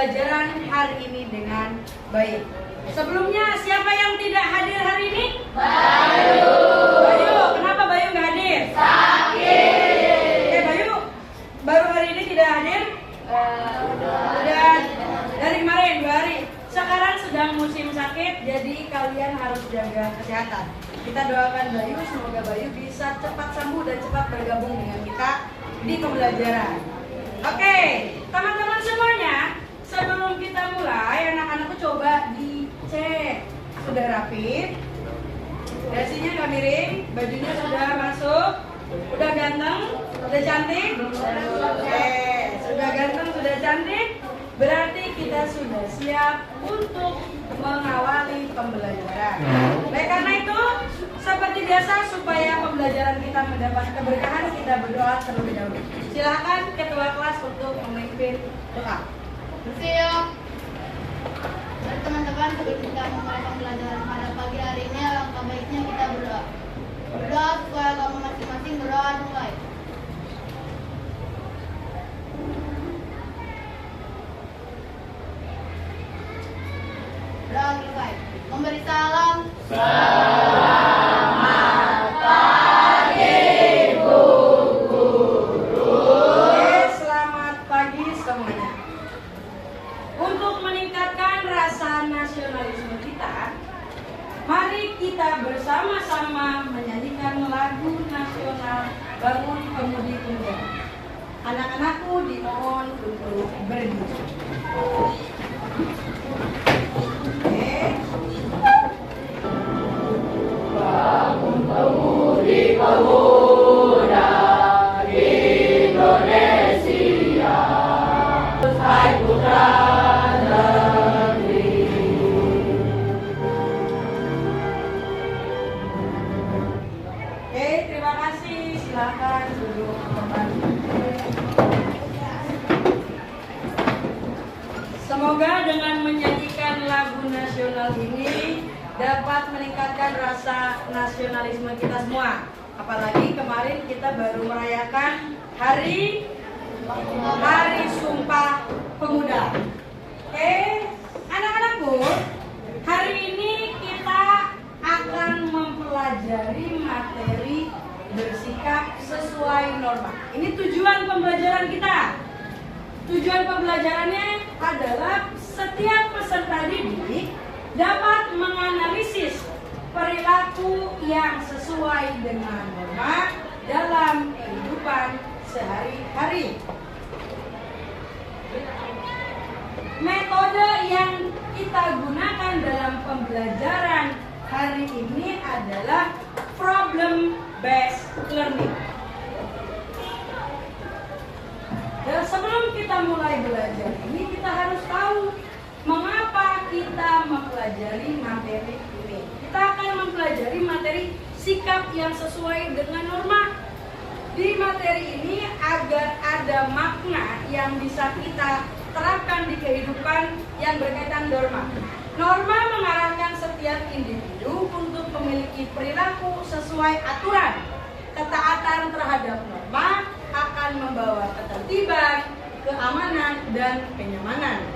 pembelajaran hari ini dengan baik. Sebelumnya siapa yang tidak hadir hari ini? Bayu. Bayu, kenapa Bayu nggak hadir? Sakit. Oke, Bayu baru hari ini tidak hadir? Udah dari kemarin 2 hari. Sekarang sedang musim sakit, jadi kalian harus jaga kesehatan. Kita doakan Bayu, semoga Bayu bisa cepat sembuh dan cepat bergabung dengan kita di pembelajaran. Oke, teman-teman semuanya, sebelum kita mulai, anak-anakku coba dicek. Sudah rapi, dasinya nggak miring, bajunya sudah masuk, udah ganteng, udah cantik. Oke, sudah ganteng, sudah cantik. Berarti kita sudah siap untuk mengawali pembelajaran. Baik, karena itu seperti biasa supaya pembelajaran kita mendapat keberkahan, kita berdoa terlebih dahulu. Silakan ketua kelas untuk memimpin doa. Siap. Mari teman-teman, sebelum kita memulai pembelajaran pada pagi hari ini, alangkah baiknya kita berdoa. Berdoa supaya kamu masing-masing berdoa mulai. Berdoa selesai. Memberi salam. Oke, selamat pagi semuanya. Untuk meningkatkan rasa nasionalisme kita, mari kita bersama-sama menyanyikan lagu nasional Bangun Pemudi Tunggal. Anak-anakku dimohon untuk berdiri. Oke. Bangun pemudi pemuda Indonesia, hai putra negeri. Oke, terima kasih. Silakan duduk kembali. Semoga dengan menyanyikan lagu nasional ini dapat meningkatkan rasa nasionalisme kita semua. Apalagi kemarin kita baru merayakan Hari Sumpah Pemuda. Oke, anak-anakku, hari ini kita akan mempelajari materi bersikap sesuai norma. Ini tujuan pembelajaran kita. Tujuan pembelajarannya adalah setiap peserta didik dapat menganalisis perilaku yang sesuai dengan norma dalam kehidupan sehari-hari. Metode yang kita gunakan dalam pembelajaran hari ini adalah problem based learning. Dan sebelum kita mulai belajar ini, kita harus tahu mengapa kita mempelajari materi ini. Kita akan mempelajari materi sikap yang sesuai dengan norma. Di materi ini agar ada makna yang bisa kita terapkan di kehidupan yang berkaitan norma. Norma mengarahkan setiap individu untuk memiliki perilaku sesuai aturan. Ketaatan terhadap norma akan membawa ketertiban, keamanan, dan kenyamanan.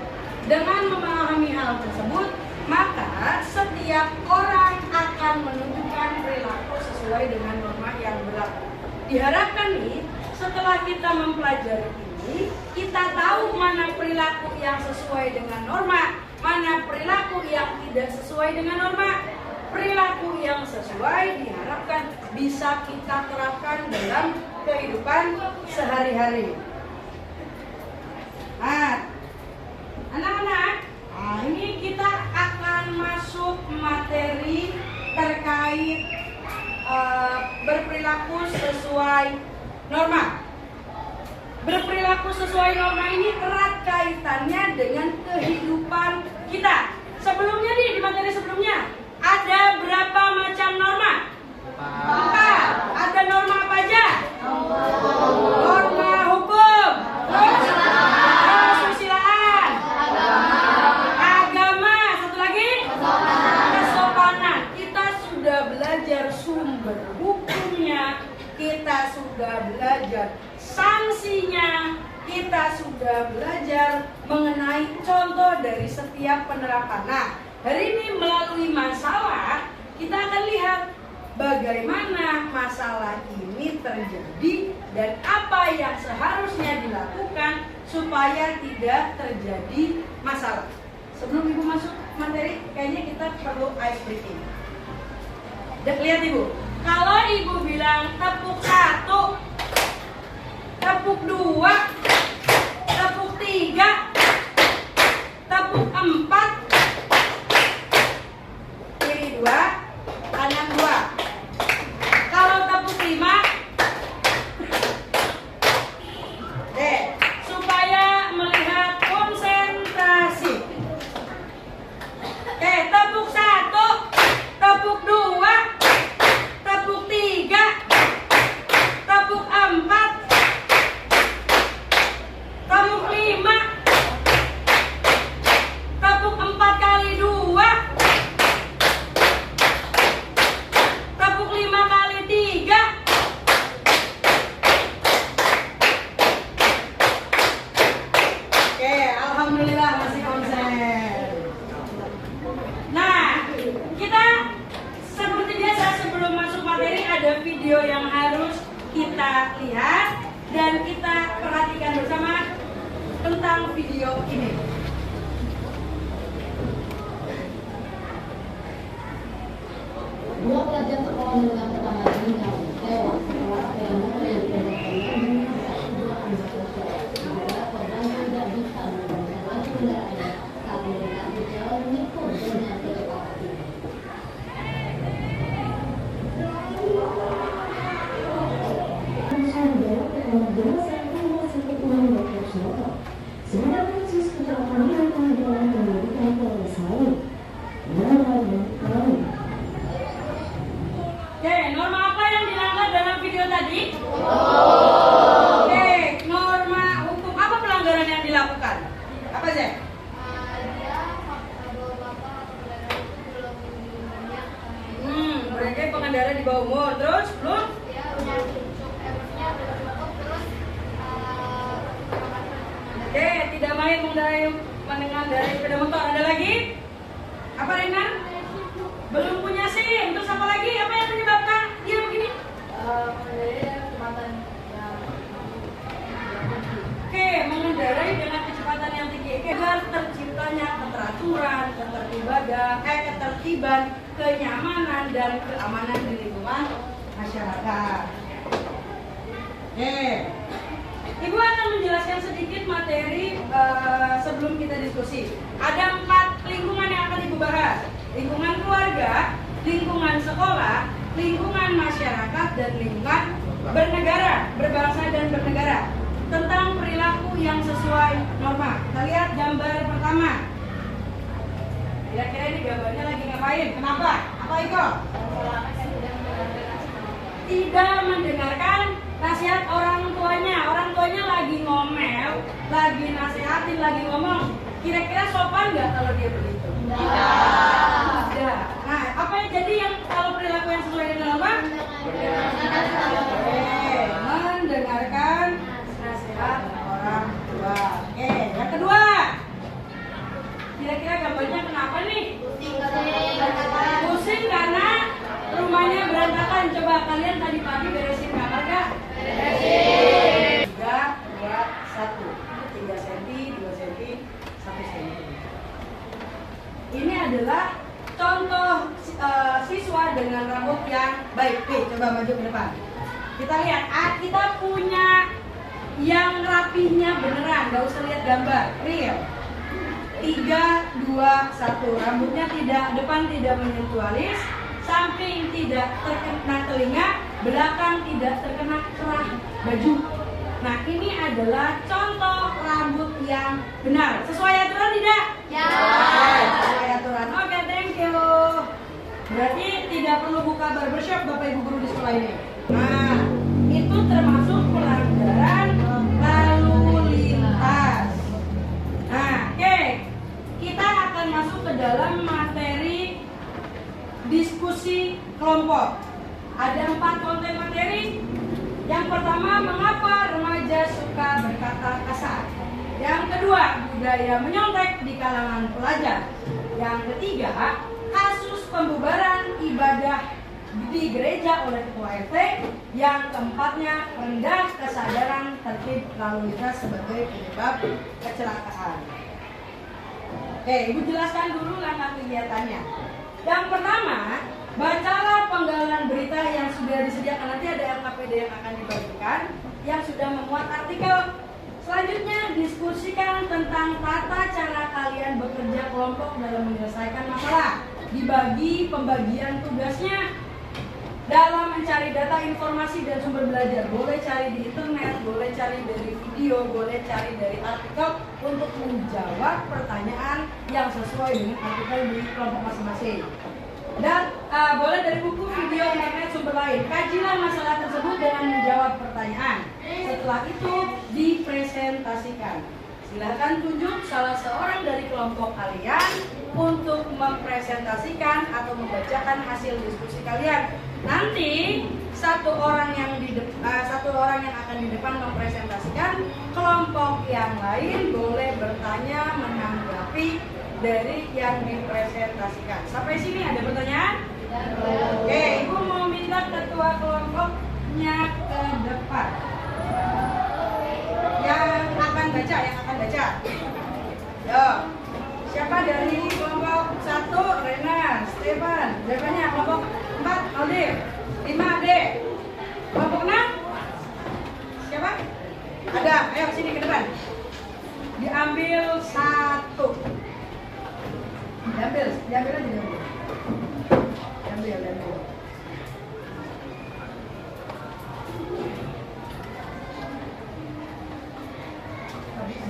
Dengan memahami hal tersebut, maka setiap orang akan menunjukkan perilaku sesuai dengan norma yang berlaku. Diharapkan nih, setelah kita mempelajari ini, kita tahu mana perilaku yang sesuai dengan norma, mana perilaku yang tidak sesuai dengan norma. Perilaku yang sesuai diharapkan bisa kita terapkan dalam kehidupan sehari-hari. Nah, anak-anak, ini kita akan masuk materi terkait berperilaku sesuai norma. Berperilaku sesuai norma ini erat kaitannya dengan kehidupan kita. Sebelumnya nih, di materi sebelumnya, ada berapa macam norma? 4. Ada norma apa aja? Norma hukum, terus kesusilaan, agama, satu lagi kesopanan. Kita sudah belajar sumber hukumnya, kita sudah belajar sanksinya, kita sudah belajar mengenai contoh dari setiap penerapan. Nah, hari ini melalui masalah kita akan lihat bagaimana masalah ini terjadi dan apa yang seharusnya dilakukan supaya tidak terjadi masalah. Sebelum Ibu masuk materi, kayaknya kita perlu ice breaking. Lihat Ibu, kalau Ibu bilang tepuk 1, tepuk 2, tepuk 3, tepuk 4, kiri 2, kanan 2. Kalau tepuk 5, supaya melihat konsentrasi. Tepuk 1, tepuk 2, tepuk 3, tepuk 4, tepuk 5, tepuk 4 kali 2, tepuk 5 kali 3. Oke, alhamdulillah masih konsen. Nah, kita seperti biasa sebelum masuk materi ada video yang harus kita lihat dan kita perhatikan bersama tentang video ini. Dua pelajar sekolah menengah pertama meninggal tewas setelah sepeda yang ditembakkan dua anak sosial. Juga korban tidak bisa menggunakan laju kendaraannya saat melintasi jalan Niko dengan kecepatan tinggi. Perusahaan daerah telah jenazah rumah sakit umum Dr. Sunoto. Sementara kasus kecelakaan yang telah dalam penyelidikan Polres Ngawi. Oke, norma apa yang dilanggar dalam video tadi? Oke, norma hukum apa pelanggaran yang dilakukan? Apa sih? Dia bapak pengendara itu belum minyak. Berarti pengendara di bawah umur. Terus belum? Dia udah cukup emosnya belum cukup terus Oke, tidak baik mengendarai sepeda motor. Ada lagi? Apa Rina? Belum punya SIM. Terus apa lagi? Apa yang menyebabkan dia begini? kecepatan Oke, mengendarai dengan kecepatan yang tinggi. Agar terciptanya ketertiban, kenyamanan dan keamanan di lingkungan masyarakat. Oke. Ibu akan menjelaskan sedikit materi sebelum kita diskusi. Ada 4 lingkungan yang akan Ibu bahas. Lingkungan keluarga, lingkungan sekolah, lingkungan masyarakat, dan lingkungan bernegara, berbangsa dan bernegara. Tentang perilaku yang sesuai norma. Kita lihat gambar pertama. Kira-kira ini gambarnya lagi ngapain? Kenapa? Apa itu? Tidak mendengarkan nasihat orang tuanya. Orang tuanya lagi ngomel, lagi nasihatin, lagi ngomong. Kira-kira sopan nggak kalau dia begitu? Tidak. Nah, apa yang jadi yang kalau perilaku yang sesuai dengan norma? Mendengarkan nasihat orang tua. Oke, yang kedua. Kira-kira gambarnya kenapa nih? Pusing karena rumahnya berantakan. Coba kalian tadi pagi beresin kamar gak? Beresin. 3, 2, 1. 3 cm, 2 cm, 1 cm. Ini adalah contoh siswa dengan rambut yang baik. Oke, coba maju ke depan. Kita lihat, kita punya yang rapihnya beneran, gak usah lihat gambar, real. 3, 2, 1. Rambutnya depan tidak menyentuh alis, samping tidak terkena telinga, belakang tidak terkena kerah baju. Nah, ini adalah contoh rambut yang benar. Sesuai aturan tidak? Ya. Sesuai aturan. Oke, thank you. Berarti tidak perlu buka barbershop Bapak Ibu guru di sekolah ini. Nah, itu termasuk pelanggaran lalu lintas. Nah, oke. Kita akan masuk ke dalam materi diskusi kelompok. Ada 4 konten materi. Yang pertama, mengapa remaja suka berkata kasar? Yang kedua, budaya menyontek di kalangan pelajar. Yang ketiga, kasus pembubaran ibadah di gereja oleh ketua RT. Yang keempatnya, rendah kesadaran tertib lalu lintas sebagai penyebab kecelakaan. Oke, Ibu jelaskan dulu langkah kegiatannya. Yang pertama, bacalah penggalan berita yang sudah disediakan. Nanti ada LKPD yang akan dibagikan yang sudah memuat artikel. Selanjutnya, diskusikan tentang tata cara kalian bekerja kelompok dalam menyelesaikan masalah. Dibagi pembagian tugasnya dalam mencari data, informasi, dan sumber belajar. Boleh cari di internet, boleh cari dari video, boleh cari dari artikel untuk menjawab pertanyaan yang sesuai dengan artikel di kelompok masing-masing. Dan boleh dari buku, video, internet, sumber lain. Kajilah masalah tersebut dengan menjawab pertanyaan. Setelah itu dipresentasikan. Silakan tunjuk salah seorang dari kelompok kalian untuk mempresentasikan atau membacakan hasil diskusi kalian. Nanti satu orang yang akan di depan mempresentasikan, kelompok yang lain boleh bertanya menanggapi dari yang dipresentasikan. Sampai sini ada pertanyaan? Oke, Ibu mau minta ketua kelompoknya ke depan. Yang akan baca. Yo. Siapa dari kelompok 1? Rena, Stefan. Jawabannya kelompok 4, Aldi. 5, Ade. Kelompok 6? Siapa? Ada. Ayo sini ke depan. Diambil 1. Diambil aja diambil. Diambil.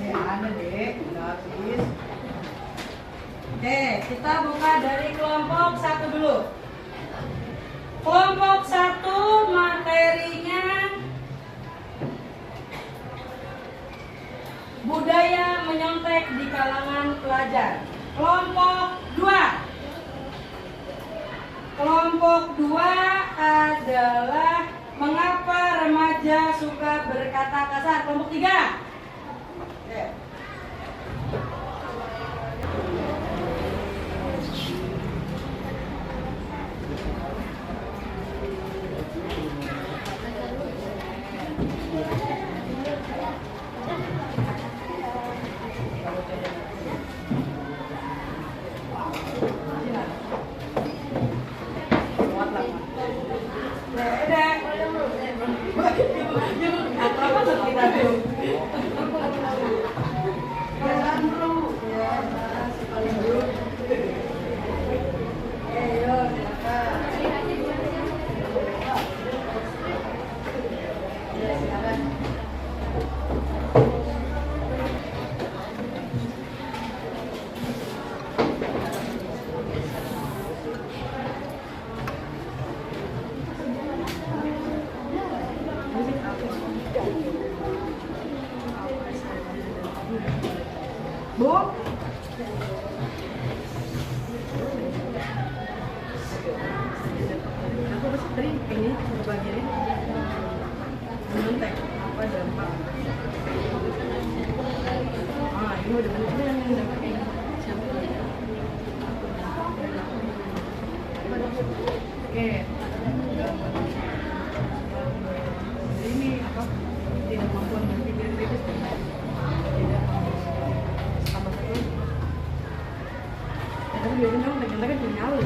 Ada deh, udah habis. Oke, kita buka dari kelompok 1 dulu. Kelompok 1 materinya budaya menyontek di kalangan pelajar. Kelompok 2 adalah mengapa remaja suka berkata kasar. Kelompok 3. Oke. Bu, aku masih tadi ini bagian ini mentek apa dampak. Ini udah bener yang dampak ini. Oke. Ini apa? Tidak mampu berpikir kritis. Tapi biasanya kamu ternyata kan punya nyala.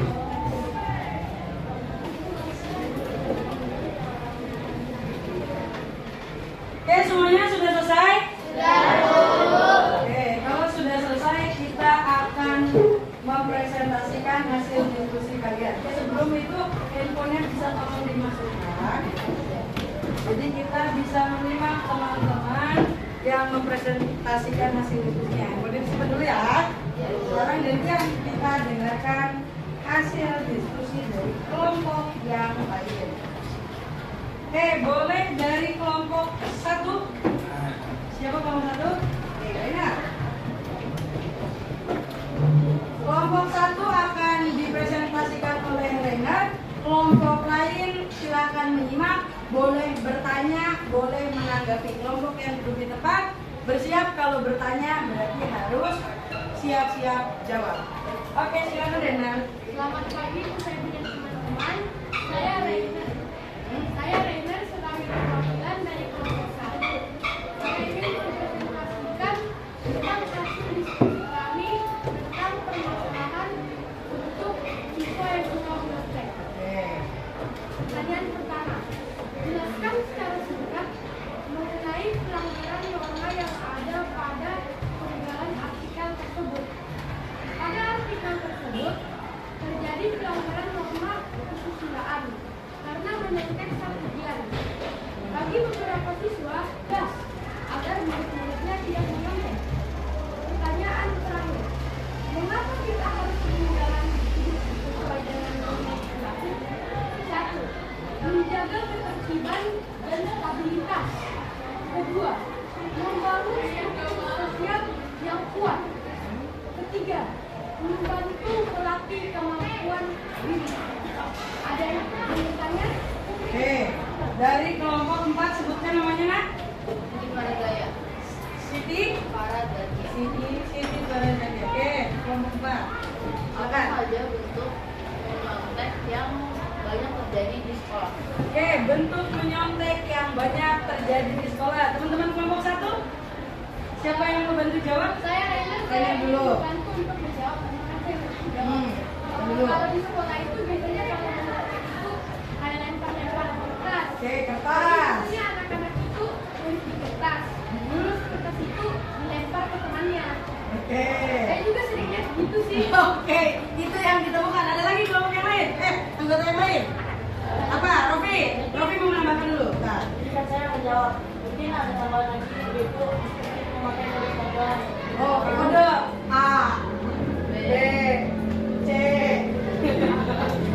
Oke, semuanya sudah selesai? Oke, kalau sudah selesai kita akan mempresentasikan hasil diskusi kalian. Oke, sebelum itu handphonenya bisa tolong dimasukkan. Jadi kita bisa menyimak teman-teman yang mempresentasikan hasil diskusinya. Kemudian disimpan dulu ya. Sekarang gantian kita dengarkan hasil diskusi dari kelompok yang lain. Oke, boleh dari kelompok 1. Siapa kelompok 1? Oke, Rena. Kelompok 1 akan dipresentasikan oleh Rena. Kelompok lain silakan menyimak, boleh bertanya menanggapi. Kelompok yang duduk di tempat bersiap kalau bertanya berarti harus siap-siap jawab. Oke, silakan Renal. Selamat pagi, saya punya teman-teman. Saya Rainer. Sebagai perwakilan dari kelompok 1. Saya ingin mempresentasikan tentang hasil diskusi kami tentang permasalahan untuk siswa yang suka menyontek. Pertanyaan pertama, jelaskan secara singkat mengenai pelanggaran norma yang ada pada peninggalan artikel tersebut. Pada artikel tersebut terjadi pelanggaran norma kesusilaan karena menyontek saat ujian. Bagi beberapa siswa, gas agar murid-muridnya tidak menyontek. Pertanyaan terakhir, mengapa kita harus menjalani hidup sesuai dengan norma yang berlaku? 1. Menjaga ketertiban dan stabilitas. Kedua, membangun struktur sosial yang kuat. Ketiga, membantu melatih kemampuan diri. Ada yang bertanya? Oke, dari kelompok 4 sebutkan namanya nak. Siti Maradaya. Siti Maradaya. Siti Baradaya. Oke, kelompok 4. Apa saja bentuk menyontek yang banyak terjadi di sekolah? Oke, bentuk menyontek yang banyak terjadi di sekolah. Teman-teman kelompok 1, siapa yang mau bantu jawab? Saya Rainer, Rainer dulu. bantu untuk menjawab. Terima kasih menjawab. Dulu. Kalau di sekolah itu biasanya kalau menyontek itu kayak lempar-lempar kertas. Oke, kertas. Biasanya anak-anak itu tulis di kertas. Terus kertas itu dilempar ke temannya. Oke. Saya juga sering lihat gitu sih. Oke, itu yang ditemukan. Ada lagi kelompok yang lain? Anggota yang lain? Apa? Rofi mau menambahkan dulu. Nah, Jika saya menjawab, mungkin ada tambahan lagi yaitu memakai kode tambahan. oh, kode A, B, C.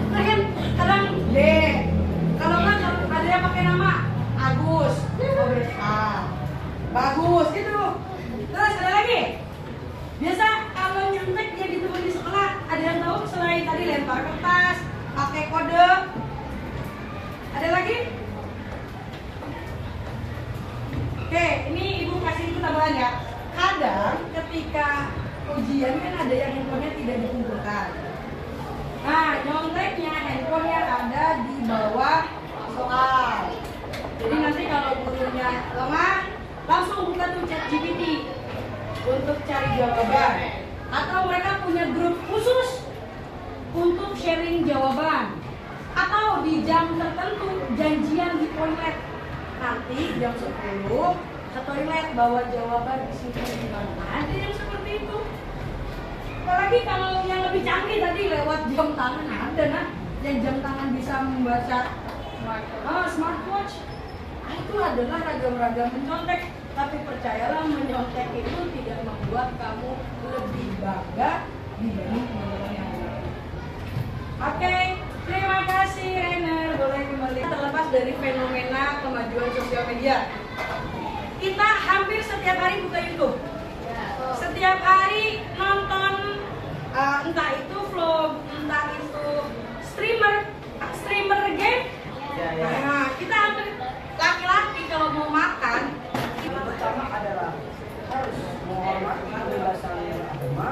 Nah kan kadang D. Kalau nggak ada yang pakai nama Agus, A, bagus itu. Terus ada lagi. Biasa kalau nyontek yang ditemukan di sekolah, ada yang tahu selain tadi lempar kertas, pakai kode. Ada lagi? Oke, ini ibu kasih itu tambahan ya. Kadang ketika ujian kan ada yang handphonenya tidak dikumpulkan. Nah, nyonteknya handphone yang ada di bawah soal. Jadi nanti kalau gurunya lengah, langsung buka tuh ChatGPT untuk cari jawaban. Atau mereka punya grup khusus untuk sharing jawaban. Atau di jam tertentu janjian di toilet. Nanti jam 10 ke toilet bawa jawaban di sini di mana. Ada yang seperti itu. Apalagi kalau yang lebih canggih tadi lewat jam tangan ada nah, yang jam tangan bisa membaca smartwatch. Nah, itu adalah ragam-ragam mencontek. Tapi percayalah menyontek itu tidak membuat kamu lebih bangga dibanding teman-teman yang lain. Oke, terima kasih Rainer. Boleh kembali. Terlepas dari fenomena kemajuan sosial media, kita hampir setiap hari buka YouTube. Setiap hari nonton entah itu vlog, entah itu streamer game. Nah, kita hampir laki-laki kalau mau makan, yang pertama adalah harus menghormati kebebasan agama.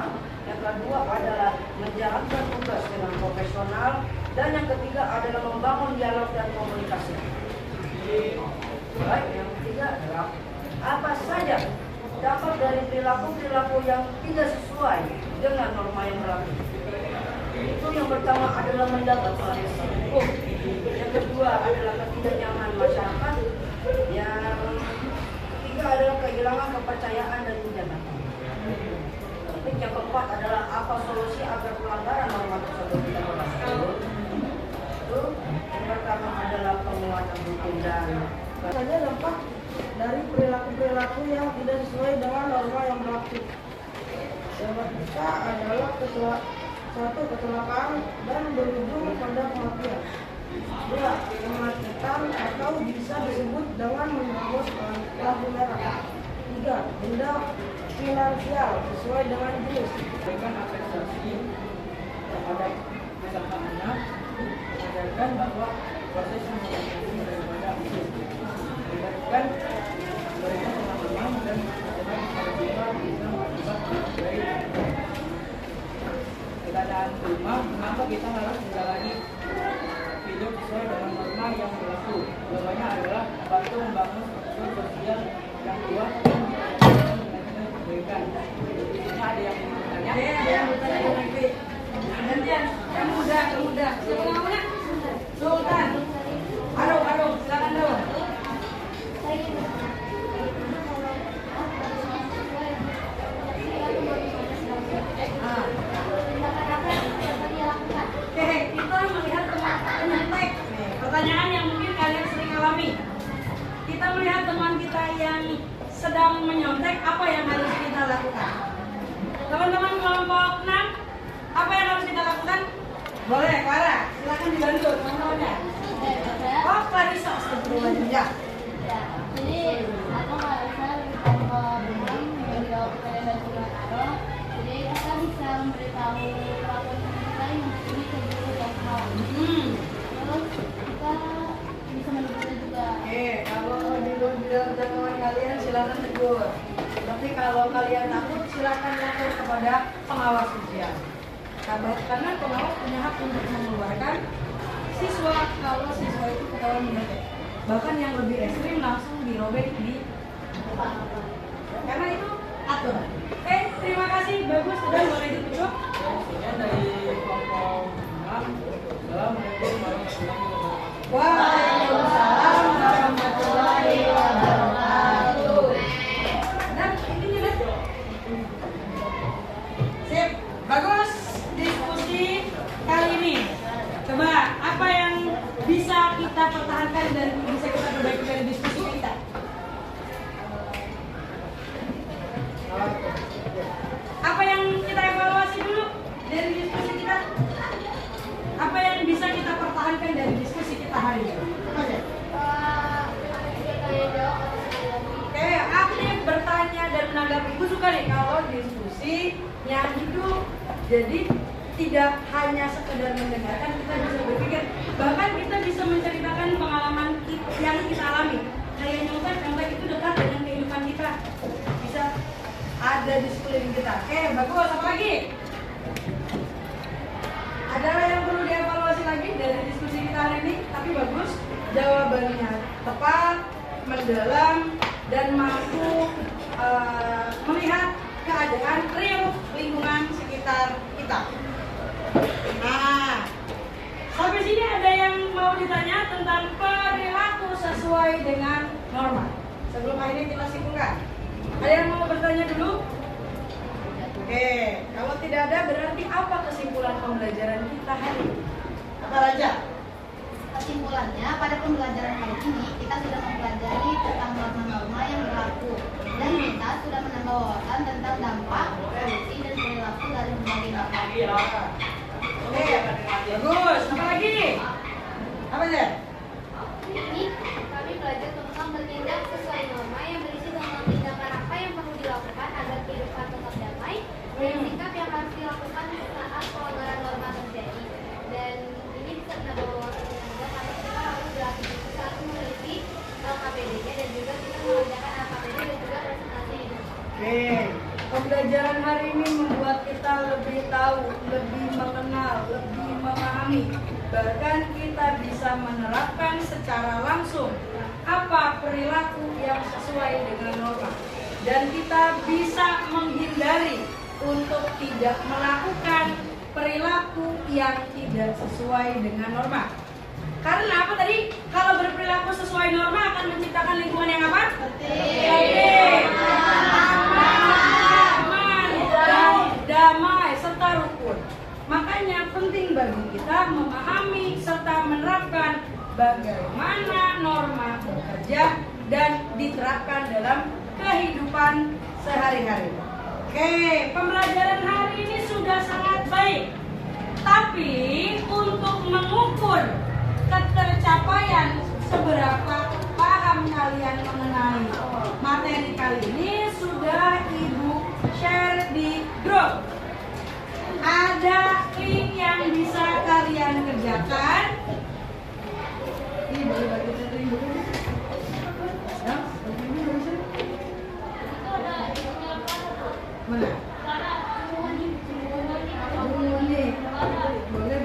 Yang kedua adalah menjalankan tugas dengan profesional. Dan yang ketiga adalah membangun dialog dan komunikasi. Baik, yang ketiga adalah apa saja dampak dari perilaku-perilaku yang tidak sesuai dengan norma yang berlaku. Itu yang pertama adalah mendapat variasi hukum. Yang kedua adalah ketidaknyamanan masyarakat. Yang ketiga adalah kehilangan kepercayaan dan kebijakan. Yang keempat adalah apa solusi agar pelanggaran norma tersebut tidak berlaku. Itu yang pertama adalah penguatan hukum dan Saja dampak dari perilaku-perilaku yang tidak sesuai dengan norma yang berlaku. Yang ketiga adalah satu kecelakaan dan berujung pada kematian. Dua, kematian atau bisa disebut dengan menerobos lampu merah. Tiga, denda finansial sesuai dengan jenis. memberikan apresiasi terhadap peserta anak, mengajarkan bahwa proses mengatasi daripada itu. Mengajarkan mengapa kita harus menjalani hidup sesuai dengan norma yang berlaku. Jawabannya adalah bantu membangun struktur sosial yang kuat dan kebaikan. Ini ada yang ingin bertanya? Ada yang bertanya lagi. Gantian, kamu udah. Siapa namanya? Sultan. Aduh, silakan dulu. Oke, kita melihat penyontek. Pertanyaan yang mungkin kalian sering alami. Kita melihat teman kita yang sedang menyontek, apa yang harus kita lakukan? Teman-teman kelompok 6, apa yang harus kita lakukan? Boleh, Clara, silakan dibantu teman-temannya. Oh, Clarissa, astagfirullahaladzim. Ya. Jadi aku nggak bisa kelompok 6 menjawab pertanyaan dari Aro. Jadi kita bisa memberitahu perlakuan kita yang ini ke guru dan kawan. Terus kita bisa menegur juga. Oke, kalau di luar jangkauan kalian silakan tegur. Tapi kalau kalian takut silakan lapor kepada pengawas ujian. Karena pengawas punya hak untuk mengeluarkan siswa kalau siswa itu ketahuan menyontek. Bahkan yang lebih ekstrim langsung dirobek di depan. Karena itu aturan. Terima kasih, bagus, sudah boleh ditutup. Sekian dari kelompok 6 dalam mengenai warahmatullahi wabarakatuh. Waalaikumsalam warahmatullahi wabarakatuh. Dan ini nih. Sip, bagus diskusi kali ini. Coba apa yang bisa kita pertahankan dan bisa kita perbaiki dari diskusi kita? Apa yang kita evaluasi dulu dari diskusi kita? Apa yang bisa kita pertahankan dari diskusi kita hari ini? Apa aja? Oke, aktif bertanya dan menanggapi. Ibu suka nih kalau diskusinya hidup. Jadi tidak hanya sekedar mendengarkan, kita bisa berpikir. Bahkan kita bisa menceritakan pengalaman yang kita alami. Kayak nyontek itu dekat dengan kehidupan kita. Bisa ada di sekeliling kita. Oke, bagus. Apa lagi? Ada yang perlu dievaluasi lagi dari diskusi kita hari ini? Tapi bagus, jawabannya tepat, mendalam, dan mampu melihat keadaan real lingkungan sekitar kita. Nah, sampai sini ada yang mau ditanya tentang perilaku sesuai dengan norma. Sebelum akhirnya kita simpulkan, ada yang mau bertanya dulu? Oke, kalau tidak ada berarti apa kesimpulan pembelajaran kita hari ini? Apa Raja? Kesimpulannya, pada pembelajaran kali ini kita sudah mempelajari tentang norma-norma yang berlaku dan kita sudah menambah wawasan tentang dampak, solusi, dan perilaku dari berbagai norma. Oke, bagus. Apa lagi? Apa aja? Ini kami belajar tentang bertindak sesuai norma yang berisi tentang tindakan apa yang perlu dilakukan agar kehidupan tetap damai dan sikap yang harus dilakukan saat pelanggaran norma terjadi. Dan ini bisa menambah wawasan juga karena kita harus beraktivitas saat meneliti LKPD-nya dan juga kita mengerjakan LKPD dan juga presentasi hidup. Oke, pembelajaran hari ini membuat kita lebih tahu, lebih mengenal, lebih memahami. Bahkan kita bisa menerapkan secara langsung apa perilaku yang sesuai dengan norma. Dan kita bisa menghindari untuk tidak melakukan perilaku yang tidak sesuai dengan norma. Karena apa tadi? Kalau berperilaku sesuai norma akan menciptakan lingkungan yang apa? Tertib, aman, dan damai serta rukun. Makanya penting bagi kita memahami serta menerapkan bagaimana norma bekerja dan diterapkan dalam kehidupan sehari-hari. Oke, pembelajaran hari ini sudah sangat baik. Tapi untuk mengukur ketercapaian seberapa paham kalian mengenai materi kali ini sudah Ibu share di grup. Ada link yang bisa kalian kerjakan. Ini boleh bagi link dulu. Ya, ini bisa. Mana? Boleh.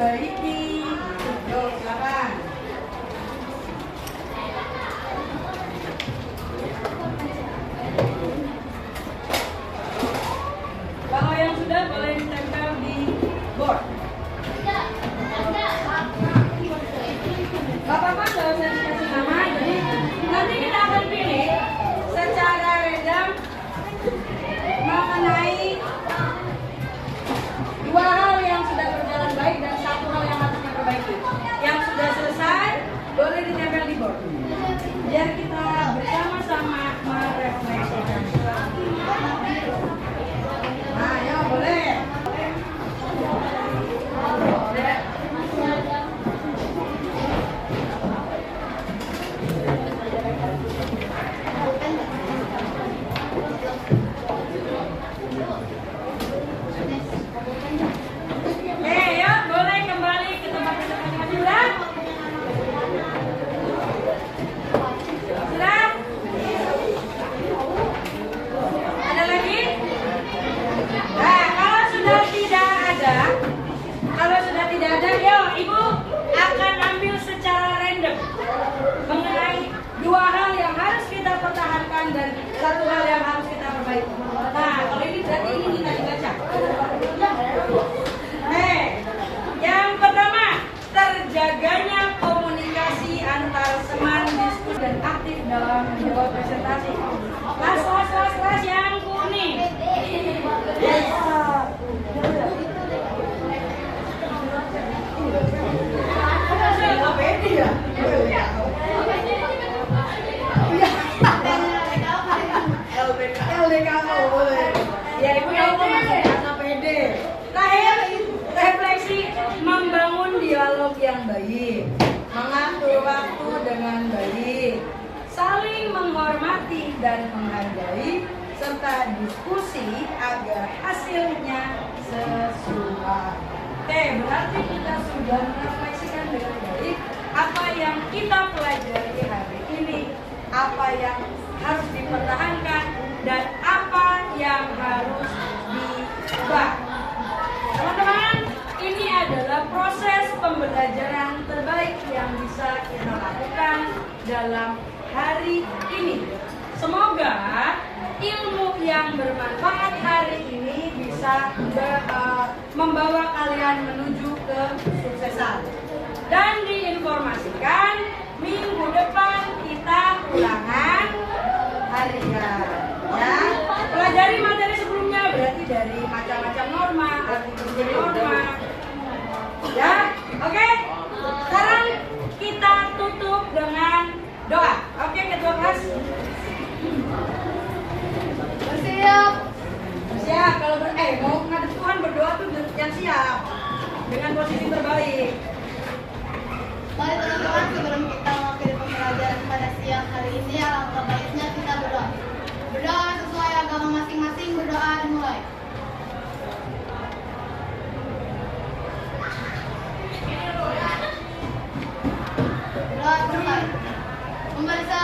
diperbaiki. Yuk, silakan. Kalau yang sudah boleh ditempel di board. Gak apa-apa, nggak usah dikasih nama. Jadi nanti kita akan pilih secara random mengenai dua hal yang sudah berjalan baik dan satu hal yang harus diperbaiki. Yang sudah selesai boleh ditempel di board. Biar kita bersama-sama merefleksikan. Nah, ya boleh. Ya boleh kembali ke tempat masing-masing. Sudah? Sudah? Ada lagi? Nah, kalau sudah tidak ada, yuk Ibu akan ambil secara random mengenai dua hal yang harus kita pertahankan dan satu hal yang harus kita perbaiki. Nah, kalau ini berarti ini kita dibaca. Yang pertama, terjaganya komunikasi antar teman, diskusi dan aktif dalam menjawab presentasi. Kelas yang kuning. LDKO boleh. Ya Ibu tahu kata PD. Terakhir, refleksi membangun dialog yang baik, mengatur waktu dengan baik, saling menghormati dan menghargai, serta diskusi agar hasilnya sesuai. Oke, berarti kita sudah merefleksikan dengan baik apa yang kita pelajari hari ini, apa yang harus dipertahankan, dan apa yang harus diubah. Teman-teman, ini adalah proses pembelajaran terbaik yang bisa kita lakukan dalam hari ini. Semoga ilmu yang bermanfaat hari ini bisa membawa kalian menuju ke kesuksesan. Dan diinformasikan, minggu depan kita ulangan harian. Ya, pelajari materi sebelumnya berarti dari macam-macam norma, arti kerja norma. Ya, oke. Sekarang kita tutup dengan doa. Oke, ketua kelas. Bersiap. Bersiap. Kalau mau ngadep Tuhan berdoa tuh yang siap dengan posisi terbalik. Mari teman-teman, sebelum kita mengakhiri pembelajaran pada siang hari ini, alangkah baiknya kita berdoa. Berdoa sesuai agama masing-masing, berdoa dimulai. Berdoa selesai. Pemirsa